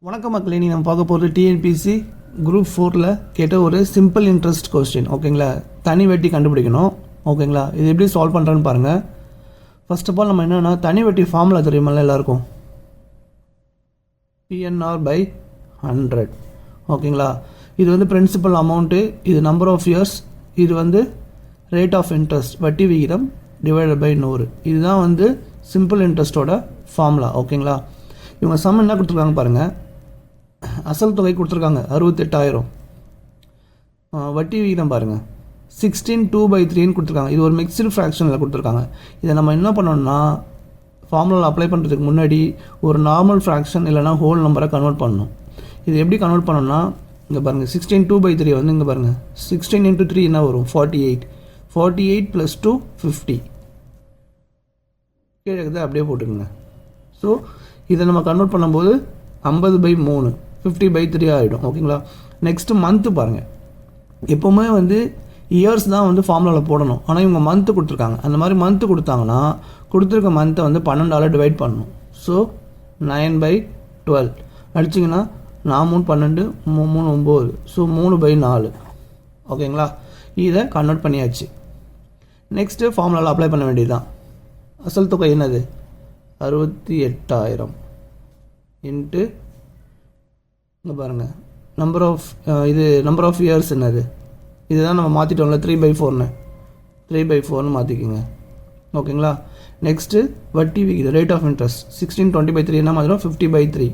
வணக்கம் மக்களே, நீ நம்ம பார்க்க போகிறது டிஎன்பிசி குரூப் 4ல் கேட்ட ஒரு சிம்பிள் இன்ட்ரெஸ்ட் கொஸ்டின். ஓகேங்களா, தனி வட்டி கண்டுபிடிக்கணும். ஓகேங்களா, இது எப்படி சால்வ் பண்ணுறேன்னு பாருங்கள். ஃபர்ஸ்ட் ஆஃப் ஆல் நம்ம என்னென்னா தனி வட்டி ஃபார்முலா தெரியுமில்ல எல்லாருக்கும், PNR/100. ஓகேங்களா, இது வந்து பிரின்சிபல் அமௌண்ட்டு, இது நம்பர் ஆஃப் இயர்ஸ், இது வந்து ரேட் ஆஃப் இன்ட்ரெஸ்ட் வட்டி விகிதம் டிவைடட் பை 100. இதுதான் வந்து சிம்பிள் இன்ட்ரெஸ்ட்டோட ஃபார்முலா. ஓகேங்களா, இவங்க சம் என்ன கொடுத்துருக்காங்க பாருங்கள். அசல் தொகை கொடுத்துருக்காங்க 68,000. வட்டி விகிதம் பாருங்கள் 16/2/3 கொடுத்துருக்காங்க. இது ஒரு மிக்சடு ஃப்ராக்ஷனில் கொடுத்துருக்காங்க. இதை நம்ம என்ன பண்ணோம்னா ஃபார்முலாவில் அப்ளை பண்ணுறதுக்கு முன்னாடி ஒரு நார்மல் ஃப்ராக்ஷன் இல்லைனா ஹோல் நம்பரை கன்வெர்ட் பண்ணணும். இது எப்படி கன்வெர்ட் பண்ணோம்னா இங்கே பாருங்கள் 16/2/3 வந்து இங்கே பாருங்கள் 16 × 3 என்ன வரும் 48. 48 + 2 50. கீழே இருக்குது அப்படியே போட்டுக்கோங்க. ஸோ இதை நம்ம கன்வெர்ட் பண்ணும்போது 50/3 50/3 ஆகிடும். ஓகேங்களா, நெக்ஸ்ட்டு மந்த்து பாருங்கள். எப்போவுமே வந்து இயர்ஸ் தான் வந்து ஃபார்முலாவில் போடணும். ஆனால் இவங்க மந்த்து கொடுத்துருக்காங்க. அந்த மாதிரி மந்த்து கொடுத்தாங்கன்னா கொடுத்துருக்க மந்த்தை வந்து 12ஆல் டிவைட் பண்ணணும். ஸோ 9/12 அடிச்சிங்கன்னா 4 3 12 3 9. ஸோ 3/4. ஓகேங்களா, இதை கன்வெர்ட் பண்ணியாச்சு. நெக்ஸ்ட்டு ஃபார்முலாவில் அப்ளை பண்ண வேண்டியது தான். அசல் தொகை என்னது 68,000 இன்ட்டு இங்கே பாருங்கள் நம்பர் ஆஃப் இயர்ஸ் என்னது, இதுதான் நம்ம மாற்றிட்டோம்ல 3/4ன்னு 3/4ன்னு மாற்றிக்கிங்க. ஓகேங்களா, நெக்ஸ்ட்டு வட்டி விகிதம் ரேட் ஆஃப் இன்ட்ரெஸ்ட் 16/20/3 என்ன மாதிரியும் 50/3.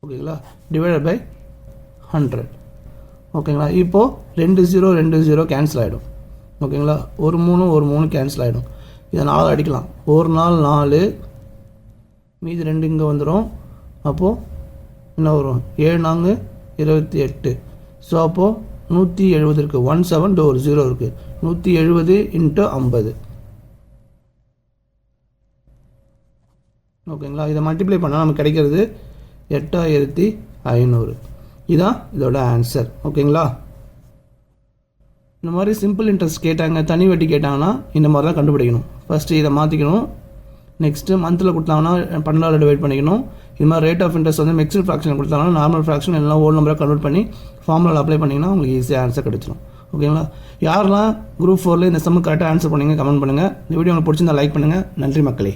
ஓகேங்களா, டிவைடட் பை 100. ஓகேங்களா, இப்போது 2 0 2 0 கேன்சல் ஆகிடும். ஓகேங்களா, ஒரு 3 கேன்சல் ஆகிடும். இதை 4 அடிக்கலாம். ஒரு நாள் 4, மீதி 2 இங்கே வந்துடும். அப்போது என்ன வரும் 7 4 28. ஸோ அப்போது 170 இருக்குது. 17 ஒரு 0 இருக்குது. 170 × 50. ஓகேங்களா, இதை மல்டிப்ளை பண்ணால் நமக்கு கிடைக்கிறது 8,500. இதுதான் இதோட ஆன்சர். ஓகேங்களா, இந்த மாதிரி சிம்பிள் இன்ட்ரெஸ்ட் கேட்டாங்க, தனி வட்டி கேட்டாங்கன்னா இந்த மாதிரி தான் கண்டுபிடிக்கணும். ஃபஸ்ட்டு இதை மாற்றிக்கணும். நெக்ஸ்ட்டு மந்தில் கொடுத்தாங்கன்னா 12ஆல் டிவைட் பண்ணிக்கணும். இது மாதிரி ரேட் ஆஃப் இன்ட்ரெஸ்ட் வந்து மிக்சட் ஃப்ராக்ஷன் கொடுத்தாங்கன்னா நார்மல் ஃப்ராக்ஷன் எல்லாம் ஹோல் நம்பரை கன்வெர்ட் பண்ணி ஃபார்முலாவில் அப்ளை பண்ணிங்கன்னா உங்களுக்கு ஈஸியாக ஆன்சர் கிடைச்சிடும். ஓகேங்களா, யாரெல்லாம் குரூப் 4ல் இந்த சம்முக்கு கரெக்டாக ஆன்சர் பண்ணுங்கள் கமெண்ட் பண்ணுங்கள். இந்த வீடியோ உங்களுக்கு பிடிச்சிருந்தா லைக் பண்ணுங்கள். நன்றி மக்களே.